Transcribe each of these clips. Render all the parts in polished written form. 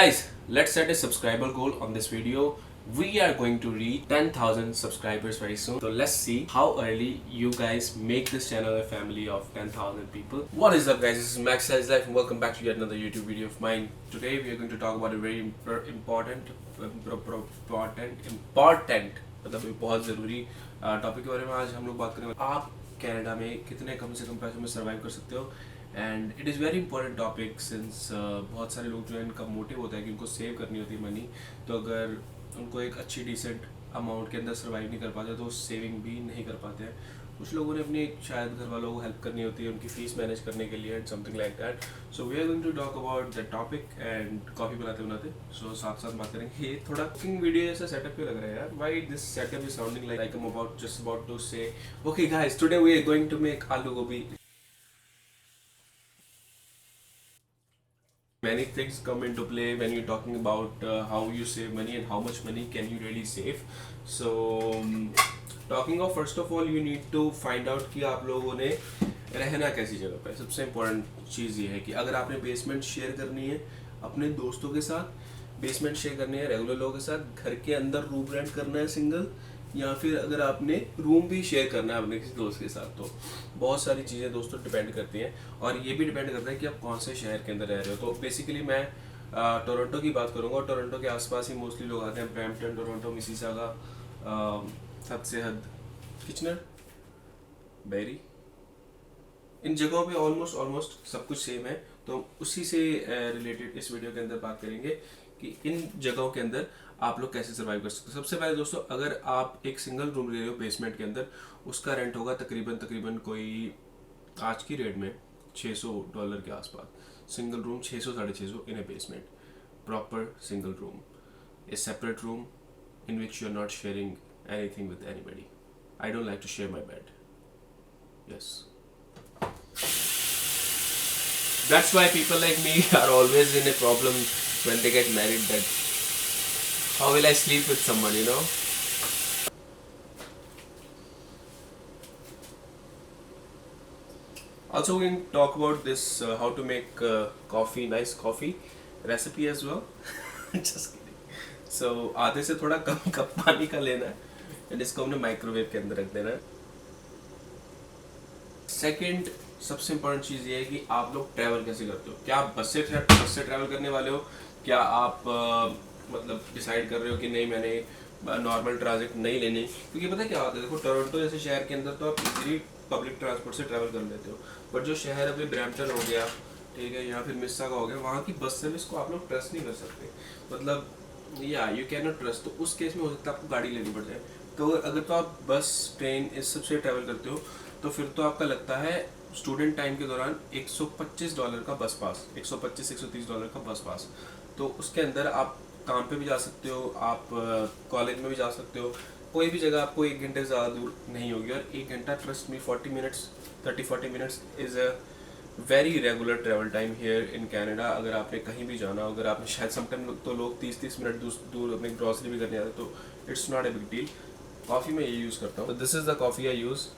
Guys, let's set a subscriber goal on this video. We are going to reach 10,000 subscribers very soon. So let's see how early you guys make this channel a family of 10,000 people. What is up guys, this is Max Size Life and welcome back to yet another YouTube video of mine. Today we are going to talk about a very important मतलब ये बहुत ज़रूरी topic के बारे में आज हम लोग बात करेंगे। आप कनाडा में कितने कम से कम पैसों में सर्वाइव कर सकते हो and it is very important topic since बहुत सारे लोग जो है इनका मोटिव होता है कि उनको सेव करनी होती है मनी। तो अगर उनको एक अच्छी डिसेंट अमाउंट के अंदर सर्वाइव नहीं कर पाते तो सेविंग भी नहीं कर पाते हैं। कुछ लोगों ने अपनी शायद घर वालों को हेल्प करनी होती है उनकी फीस मैनेज करने के लिए and something like that. So we are going to talk about that topic and coffee बनाते बनाते सो साथ साथ बात करेंगे। ये थोड़ा कुकिंग वीडियो जैसा सेटअप पे लग रहा है यार। Why this setup is sounding like I am about just about to say okay guys today we are going to make aloo gobi. Many things come into play when you're talking about how you save money and how much money can you really save. So talking of first of all you need to find out कि आप लोगों ने रहना कैसी जगह पे। सबसे important चीज़ ये है कि अगर आपने बेसमेंट शेयर करनी है अपने दोस्तों के साथ, बेसमेंट शेयर करनी है रेगुलर लोगों के साथ, घर के अंदर रूम रेंट करना है सिंगल, या फिर अगर आपने रूम भी शेयर करना है अपने किसी दोस्त के साथ, तो बहुत सारी चीज़ें दोस्तों डिपेंड करती हैं और ये भी डिपेंड करता है कि आप कौन से शहर के अंदर रह रहे हो। तो बेसिकली मैं टोरंटो की बात करूँगा और टोरंटो के आसपास ही मोस्टली लोग आते हैं। ब्रैम्पटन, टोरंटो, मिसिसागा, हद से हद, किचनर, बेरी, इन जगहों पे ऑलमोस्ट सब कुछ सेम है। तो उसी से रिलेटेड इस वीडियो के अंदर बात करेंगे कि इन जगहों के अंदर आप लोग कैसे सर्वाइव कर सकते हो। सबसे पहले दोस्तों अगर आप एक सिंगल रूम ले रहे हो बेसमेंट के अंदर, उसका रेंट होगा तकरीबन कोई आज की रेट में $600 के आसपास। Single room 600-650 in a basement, proper single room, a separate room in which you are not sharing anything with anybody. I don't like to share my bed, yes. That's why people like me are always in a problem when they get married, that how will I sleep with someone, you know? Also we can talk about this how to make coffee, nice coffee recipe as well. Just kidding. So आधे से थोड़ा कम cup पानी का लेना है and इसको हमने microwave के अंदर रख देना है। सेकेंड सबसे इम्पोर्टेंट चीज़ ये है कि आप लोग ट्रैवल कैसे करते हो। क्या आप बस से ट्रैवल करने वाले हो, क्या आप मतलब डिसाइड कर रहे हो कि नहीं मैंने नॉर्मल ट्रांजिट नहीं लेनी। क्योंकि पता है क्या होता है, देखो टोरंटो जैसे शहर के अंदर तो आप इजीली पब्लिक ट्रांसपोर्ट से ट्रैवल कर लेते हो, बट जो शहर अभी ब्रैम्पटन हो गया, ठीक है, या फिर मिसिसागा हो गया, वहाँ की बस सर्विस को आप लोग ट्रस्ट नहीं कर सकते। मतलब या यू कैन नॉट ट्रस्ट। तो उस केस में हो सकता है आपको गाड़ी लेनी पड़ जाए। तो अगर तो आप बस, ट्रेन इस सब से ट्रैवल करते हो तो फिर तो आपका लगता है स्टूडेंट टाइम के दौरान $125 का बस पास, $125-130 का बस पास। तो उसके अंदर आप काम पे भी जा सकते हो, आप कॉलेज में भी जा सकते हो, कोई भी जगह आपको 1 घंटे से ज़्यादा दूर नहीं होगी। और 1 घंटा trust me 40 minutes 30-40 minutes is a very regular travel time here in Canada. अगर आपने कहीं भी जाना हो, अगर आपने शायद समटाइम तो लोग 30-30 मिनट दूर अपनी ग्रॉसरी भी करने आते, तो it's not a big deal. Coffee में ये यूज़ करता हूँ, this is the coffee I use.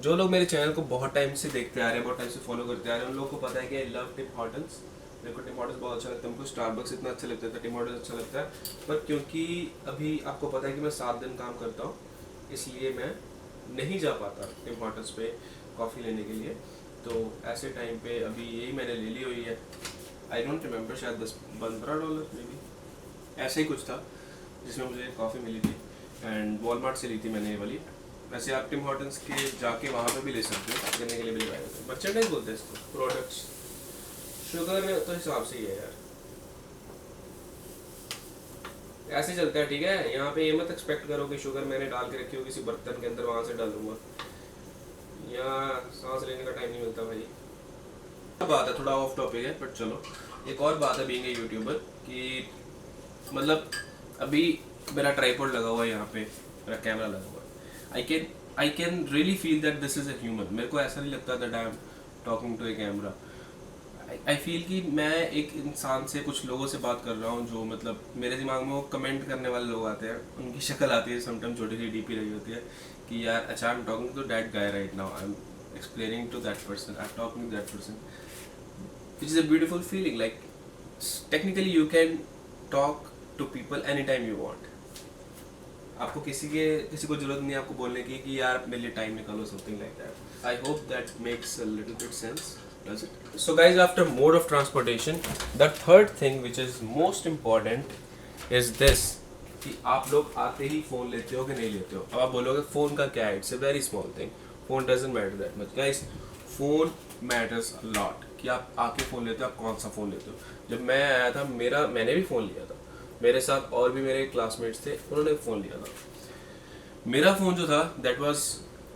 जो लोग मेरे चैनल को बहुत टाइम से देखते आ रहे हैं, बहुत टाइम से फॉलो करते आ रहे हैं, उन लोगों को पता है कि आई लव टिम हॉर्टन्स। मेरे को टिम हॉर्टन्स बहुत अच्छा लगता है, मुझको स्टारबक्स इतना अच्छा लगता था, टिम हॉर्टन्स अच्छा लगता है। पर क्योंकि अभी आपको पता है कि मैं 7 दिन काम करता हूँ, इसलिए मैं नहीं जा पाता टिम हॉर्टन्स पे कॉफ़ी लेने के लिए। तो ऐसे टाइम पे अभी यही मैंने ले ली हुई है। आई डोंट रिमेंबर, शायद $10-15 मे बी ऐसे ही कुछ था जिसमें मुझे कॉफ़ी मिली थी एंड वॉलमार्ट से ली थी मैंने ये वाली। वैसे आप टिम हॉर्टन्स के जाके वहाँ पे भी ले सकते हो, लेने के लिए भी लगाए होते हैं। मर्चेंडाइज बोलते हैं इसको, प्रोडक्ट्स। शुगर तो हिसाब से ही है यार, ऐसे चलता है, ठीक है। यहाँ पे ये मत एक्सपेक्ट करो कि शुगर मैंने डाल के रखी हो किसी बर्तन के अंदर, वहाँ से डालूंगा। यहाँ सांस लेने का टाइम नहीं मिलता भाई। बात है, थोड़ा ऑफ टॉपिक है, बट चलो। एक और बात है बीइंग ए यूट्यूबर कि मतलब अभी मेरा ट्राइपॉड लगा हुआ है, यहाँ पे मेरा कैमरा लगा हुआ है। I can really feel that this is a human. मेरे को ऐसा नहीं लगता that I am talking to a camera. I feel कि मैं एक इंसान से, कुछ लोगों से बात कर रहा हूँ जो मतलब मेरे दिमाग में वो कमेंट करने वाले लोग आते हैं, उनकी शक्ल आती है, समटाइम छोटी सी डीपी रही होती है कि यार अच्छा I am talking to that guy right now, I am explaining to that person, I am talking to that person, which is a beautiful feeling. Like technically you can talk to people any time you want. आपको किसी को जरूरत नहीं है आपको बोलने की कि यार मेरे लिए टाइम निकालो, something like that. I hope that makes a little bit sense, does it? So guys, after mode of transportation, the third thing which is most important is this, कि आप लोग आते ही फ़ोन लेते हो कि नहीं लेते हो। अब आप बोलोगे फ़ोन का क्या है, it's a very small thing, phone doesn't matter that much. Guys, phone matters a lot, कि आप आके फ़ोन लेते हो, आप कौन सा फ़ोन लेते हो। जब मैं आया था, मैंने भी फ़ोन लिया था, मेरे साथ और भी मेरे क्लासमेट्स थे, उन्होंने फ़ोन लिया था। मेरा फ़ोन जो था दैट वाज,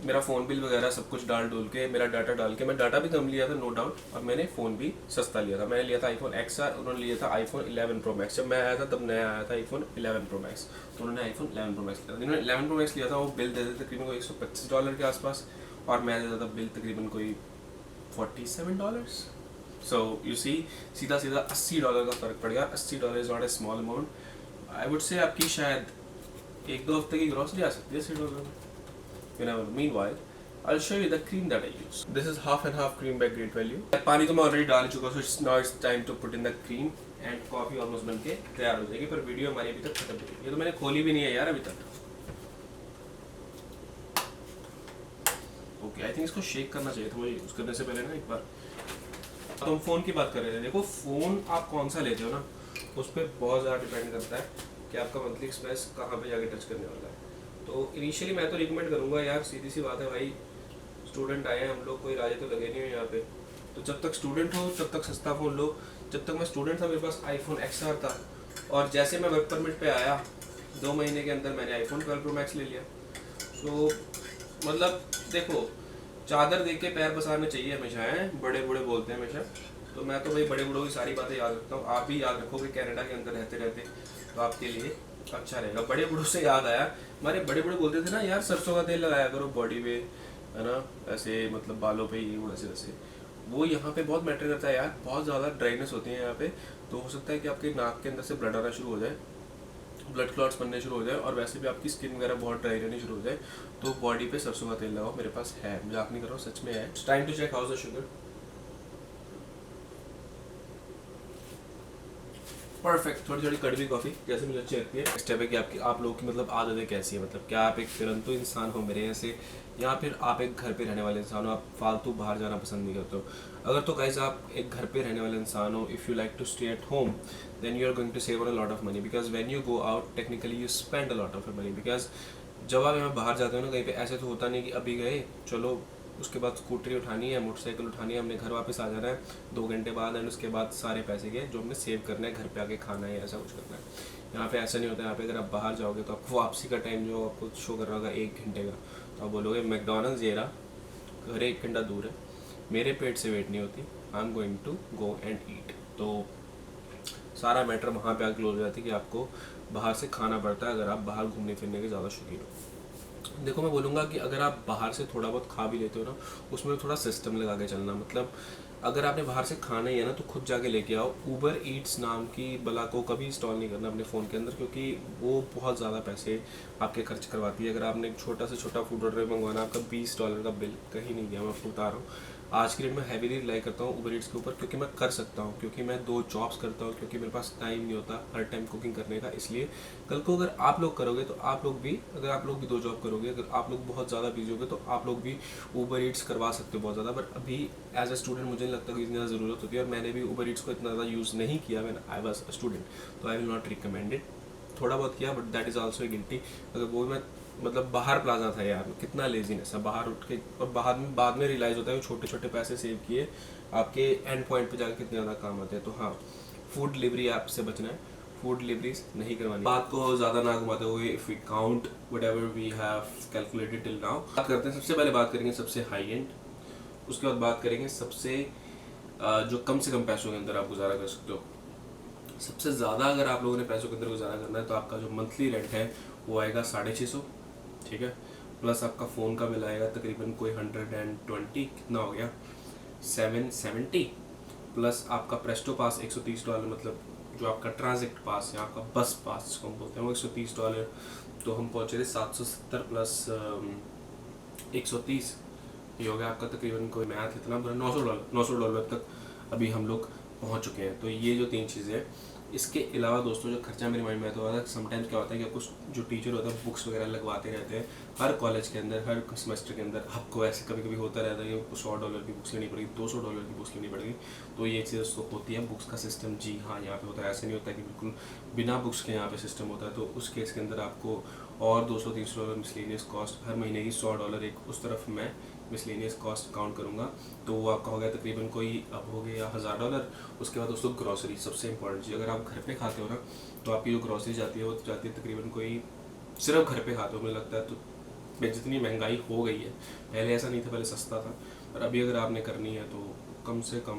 मेरा फ़ोन बिल वगैरह सब कुछ डाल डोल के, मेरा डाटा डाल के, मैं डाटा भी कम लिया था नो डाउट, और मैंने फ़ोन भी सस्ता लिया था। मैंने लिया था iPhone XR, उन्होंने लिया था iPhone 11 Pro Max। जब मैं आया था तब नया आया था iPhone 11 Pro Max, तो उन्होंने iPhone 11 Pro Max लिया था। जिन्होंने 11 Pro Max लिया था वो बिल देते थे तकरीबन कोई $125 के आसपास, और मैं देता था बिल तकरीबन कोई $47। सो यू सी, सीधा सीधा $80 का फ़र्क पड़ गया। $80 is not a small amount. I would say आपकी शायद एक दो हफ्ते की ग्रॉसरी आ सकती है $80 में। You never know. Meanwhile, I'll show you the cream that I use. This is half and half cream by Great Value. पानी तो मैं ऑलरेडी डाल चुका हूँ, so now it's time to put in the cream and coffee almost बन के तैयार हो जाएगी। पर वीडियो हमारी अभी तक खत्म नहीं हुई। ये तो मैंने खोली भी नहीं है यार अभी तक। ओके, आई थिंक इसको शेक करना चाहिए था मुझे यूज़ करने से पहले ना एक बार। तो हम फ़ोन की बात कर रहे थे। देखो, फ़ोन आप कौन सा लेते हो ना, उस पर बहुत ज़्यादा डिपेंड करता है कि आपका मंथली एक्सपेंस कहाँ पे जाके टच करने वाला है। तो इनिशियली मैं तो रिकमेंड करूँगा यार, सीधी सी बात है भाई, स्टूडेंट आए हैं हम लोग, कोई राजे तो लगे नहीं हो यहाँ पे, तो जब तक स्टूडेंट हो तब तक सस्ता फ़ोन लो। जब तक मैं स्टूडेंट था मेरे पास iPhone XR था, और जैसे मैं वर्क परमिट पे आया 2 महीने के अंदर मैंने iPhone 12 Pro Max ले लिया। तो मतलब देखो, चादर देख के पैर पसारने चाहिए हमेशा, है बड़े बूढ़े बोलते हैं हमेशा। तो मैं तो भाई बड़े बूढ़ों की सारी बातें याद रखता हूँ। आप भी याद रखोगे कनाडा के अंदर रहते रहते, तो आपके लिए अच्छा रहेगा। बड़े बूढ़ों से याद आया, हमारे बड़े बूढ़े बोलते थे ना यार, सरसों का तेल लगाया करो बॉडी पे, है ना, ऐसे मतलब बालों पे, ये वैसे वैसे। वो यहाँ पे बहुत मैटर करता है यार, बहुत ज़्यादा ड्राइनेस होती है यहाँ पे। तो हो सकता है कि आपके नाक के अंदर से ब्लड आना शुरू हो जाए, ब्लड क्लॉट्स बनने शुरू हो जाए, और वैसे भी आपकी स्किन वगैरह बहुत ड्राई रहनी शुरू हो जाए। तो बॉडी पे सरसों का तेल लगाओ। मेरे पास है, मजाक नहीं कर रहा हूँ, सच में है। Time to check how's the sugar. Perfect. थोड़ी थोड़ी कड़वी कॉफ़ी जैसे मुझे अच्छी लगती है। स्टेप है कि आप लोगों की मतलब आदतें कैसी है, मतलब क्या आप एक फिरंतु इंसान हो मेरे जैसे, या फिर आप एक घर पे रहने वाले इंसान हो, आप फालतू बाहर जाना पसंद नहीं करते हो। अगर तो गाइस आप एक घर पे रहने वाले इंसान हो, if you like to stay at home, then you are going to save a lot of money, because when you go out technically you spend a lot of money. Because जब आप यहाँ बाहर जाते हो ना कहीं पे, ऐसे तो होता नहीं कि अभी गए चलो, उसके बाद स्कूटरी उठानी है, मोटरसाइकिल उठानी है, हमने घर वापस आ जाना है 2 घंटे बाद, एंड उसके बाद सारे पैसे के जो हमने सेव करना है घर पे आके खाना है, ऐसा कुछ करना है। यहाँ पे ऐसा नहीं होता। यहाँ पे अगर आप बाहर जाओगे तो आपको वापसी का टाइम जो आपको शो कर रहा होगा 1 घंटे का, तो आप बोलोगे मैकडॉनल्ड्स ये रहा, घर 1 घंटा दूर है, मेरे पेट से वेट नहीं होती, I am going to go and eat. तो सारा मैटर वहाँ पे आके क्लोज हो जाती है कि आपको बाहर से खाना पड़ता है अगर आप बाहर घूमने फिरने के ज़्यादा शौकीन हो। देखो, मैं बोलूँगा कि अगर आप बाहर से थोड़ा बहुत खा भी लेते हो ना, उसमें थोड़ा सिस्टम लगा के चलना। मतलब अगर आपने बाहर से खाना ही है ना, तो खुद जाके लेके आओ। ऊबर ईट्स नाम की बला को कभी इंस्टॉल नहीं करना अपने फ़ोन के अंदर, क्योंकि वो बहुत ज़्यादा पैसे आपके खर्च करवाती है। अगर आपने एक छोटा से छोटा फूड ऑर्डर मंगवाना, आपका $20 का बिल कहीं नहीं गया। मैं आपको बता रहा हूँ, आज की डेट में हैवीली रिलाई करता हूँ ऊबर ईट्स के ऊपर, क्योंकि मैं कर सकता हूँ, क्योंकि मैं 2 जॉब्स करता हूँ, क्योंकि मेरे पास टाइम नहीं होता हर टाइम कुकिंग करने का। इसलिए कल को अगर आप लोग करोगे तो आप लोग भी, अगर आप लोग भी 2 जॉब करोगे, अगर आप लोग बहुत ज़्यादा बिजी होगे तो आप लोग भी ऊबर ईट्स करवा सकते हो बहुत ज़्यादा। बट अभी एज अ स्टूडेंट मुझे नहीं लगता कि इतनी ज़्यादा ज़रूरत होती है, और मैंने भी ऊबर ईट्स को इतना ज़्यादा यूज़ नहीं किया when I was a student, तो I will not recommend it. थोड़ा बहुत किया, but that is also guilty. अगर वो मैं मतलब बाहर प्लाजा था यार, कितना लेजीनेस है बाहर उठ के, और बाद में रियलाइज़ होता है कि छोटे छोटे पैसे सेव किए आपके एंड पॉइंट पे जाकर कितने ज़्यादा काम आते हैं। तो हाँ, फूड डिलीवरी ऐप से बचना है, फूड डिलीवरीज नहीं करवानी। बात को ज़्यादा ना घुमाते हुए, if we count whatever we have calculated till now, बात करते हैं। सबसे पहले बात करेंगे सबसे हाई एंड, उसके बाद बात करेंगे सबसे जो कम से कम पैसों के अंदर आप गुजारा कर सकते हो। सबसे ज़्यादा अगर आप लोगों ने पैसों के अंदर गुजारा करना है तो आपका जो मंथली रेंट है वो आएगा 650, ठीक है, प्लस आपका फ़ोन का बिल आएगा तकरीबन कोई 120, कितना हो गया 770, प्लस आपका प्रेस्टो पास $130, मतलब जो आपका ट्रांजिट पास है, आपका बस पास जिसको हम बोलते हैं, वो $130। तो हम पहुँचे थे 770 प्लस 130, ये हो गया आपका तकरीबन कोई मैथ इतना $900 तक अभी हम लोग पहुंच चुके हैं। तो ये जो 3 चीज़ें हैं। इसके अलावा दोस्तों जो खर्चा मेरे माइंड में आता है, समटाइम्स क्या होता है कि कुछ जो टीचर होता है बुक्स वगैरह लगवाते रहते हैं हर कॉलेज के अंदर, हर सेमेस्टर के अंदर। आपको ऐसे कभी कभी होता रहता है कि $100 की बुक्स लेनी पड़ेगी, $200 की बुक्स लेनी पड़ेगी। तो ये चीज़ तो होती है बुक्स का सिस्टम। जी हाँ, यहाँ पे होता है। ऐसे नहीं होता कि बिल्कुल बिना बुक्स के यहाँ पे सिस्टम होता है। तो उस केस के अंदर आपको और $200-300 मिसलेनियस कॉस्ट हर महीने की, $100 एक उस तरफ मैं मिसलेनियस कॉस्ट काउंट करूँगा। तो वो आपका हो गया तकरीबन कोई अब हो गया $1000। उसके बाद दोस्तों ग्रॉसरी सबसे इंपॉर्टेंट चीज़। अगर आप घर पे खाते हो ना तो आपकी जो ग्रॉसरी जाती है वो जाती है तकरीबन कोई, सिर्फ घर पे खाते हो मुझे लगता है तो जितनी महंगाई हो गई है, पहले ऐसा नहीं था, पहले सस्ता था, और अभी अगर आपने करनी है तो कम से कम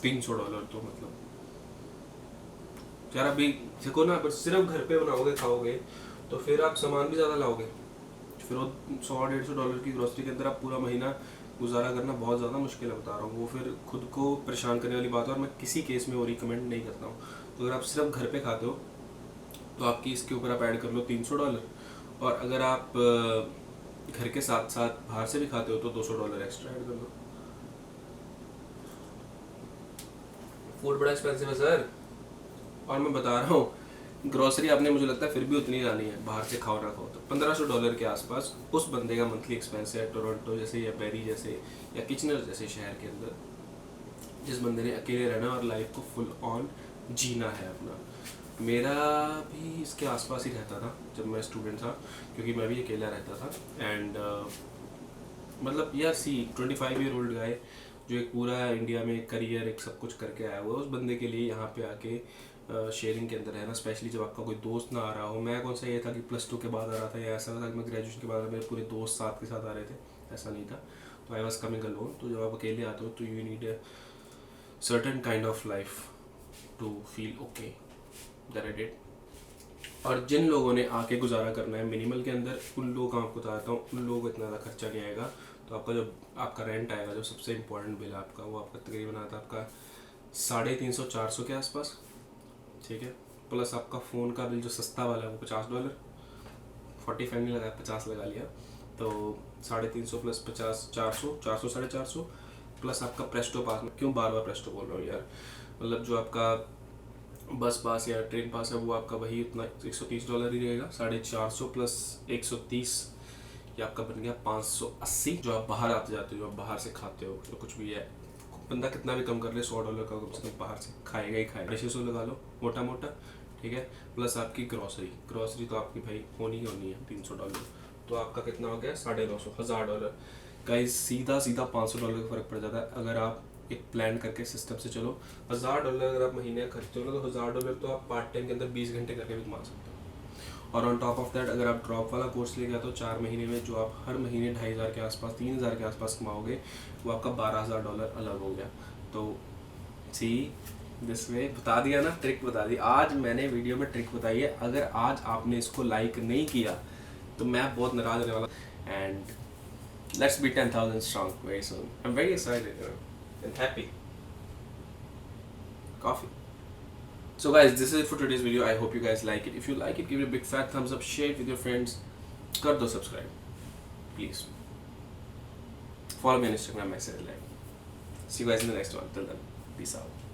$300 तो मतलब यार अभी देखो ना, अगर सिर्फ घर पे बनाओगे खाओगे तो फिर आप सामान भी ज़्यादा लाओगे, फिर वो $100-150 की ग्रोसरी के अंदर आप पूरा महीना गुजारा करना बहुत ज़्यादा मुश्किल है, बता रहा हूँ। वो फिर खुद को परेशान करने वाली बात है, और मैं किसी केस में वो रिकमेंड नहीं करता हूँ। तो अगर आप सिर्फ घर पे खाते हो तो आपकी इसके ऊपर आप ऐड कर लो $300, और अगर आप घर के साथ साथ बाहर से भी खाते हो तो $200 एक्स्ट्रा ऐड कर लो। फूड बड़ा एक्सपेंसिव है सर, और मैं बता रहा हूँ ग्रोसरी आपने मुझे लगता है फिर भी उतनी जानी है, बाहर से खाओ ना खाओ तो $1500 के आसपास उस बंदे का मंथली एक्सपेंस है। टोरंटो जैसे या पेरी जैसे या किचनर जैसे शहर के अंदर, जिस बंदे ने अकेले रहना और लाइफ को फुल ऑन जीना है अपना। मेरा भी इसके आसपास ही रहता था जब मैं स्टूडेंट था, क्योंकि मैं भी अकेला रहता था। एंड मतलब यार 25 ईयर ओल्ड गाय जो एक पूरा इंडिया में एक करियर एक सब कुछ करके आया हुआ है, उस बंदे के लिए यहाँ पे आके शेयरिंग के अंदर रहना, स्पेशली जब आपका कोई दोस्त ना आ रहा हो। मैं कौन सा ये था कि +2 के बाद आ रहा था, या ऐसा था कि मैं ग्रेजुएशन के बाद मेरे पूरे दोस्त साथ के साथ आ रहे थे, ऐसा नहीं था। तो आई वॉज कमिंग अलोन। तो जब आप अकेले आते हो तो you need a certain kind of life to feel okay, that I did. और जिन लोगों ने आके गुजारा करना है मिनिमल के अंदर, उन लोगों का आपको बताता हूँ, उन लोगों को इतना ज़्यादा खर्चा नहीं आएगा। तो आपका जो आपका रेंट आएगा, जो सबसे इंपॉर्टेंट बिल है आपका, वो आपका तकरीबन आता है आपका 350-400 के आसपास, ठीक है। प्लस आपका फ़ोन का बिल जो सस्ता वाला है वो $50, 45 नहीं लगाया, 50 लगा लिया, तो 350 प्लस 50, 400, 400-450, प्लस आपका प्रेस्टो पास। में क्यों बार बार प्रेस्टो बोल रहा हूँ यार, मतलब जो आपका बस पास या ट्रेन पास है वो आपका वही उतना $130 ही रहेगा। 450 प्लस 130 ये आपका बन गया 580। जो आप बाहर आते जाते हो, जो आप बाहर से खाते हो, तो कुछ भी है, बंदा कितना भी कम कर ले $100 का कम से कम बाहर से खाएगा ही खाएगा। 600 लगा लो मोटा मोटा, ठीक है। प्लस आपकी ग्रॉसरी तो आपकी भाई होनी ही होनी है $300। तो आपका कितना हो गया? $950, $1000। गाइस सीधा सीधा $500 का फ़र्क पड़ जाता है अगर आप एक प्लान करके सिस्टम से चलो। $1000 अगर आप महीने खर्चे हो तो $1000 तो आप पार्ट टाइम के अंदर 20 घंटे करके भी कमा सकते हो। और ऑन टॉप ऑफ दैट अगर आप ड्रॉप वाला कोर्स ले गया तो 4 महीने में जो आप हर महीने 2500 के आसपास, 3000 के आसपास कमाओगे, वो आपका $12000 अलग हो गया। तो सी दिस वे बता दिया ना, ट्रिक बता दी। आज मैंने वीडियो में ट्रिक बताई है, अगर आज आपने इसको लाइक नहीं किया तो मैं बहुत नाराज होने वाला। And let's be 10,000 strong very soon. I am very excited and happy. Coffee. So guys, this is it for today's video. I hope you guys like it. If you like it, give it a big fat thumbs up, share it with your friends, कर दो subscribe, please. Follow me on Instagram, I said like. See you guys in the next one. Till then, peace out.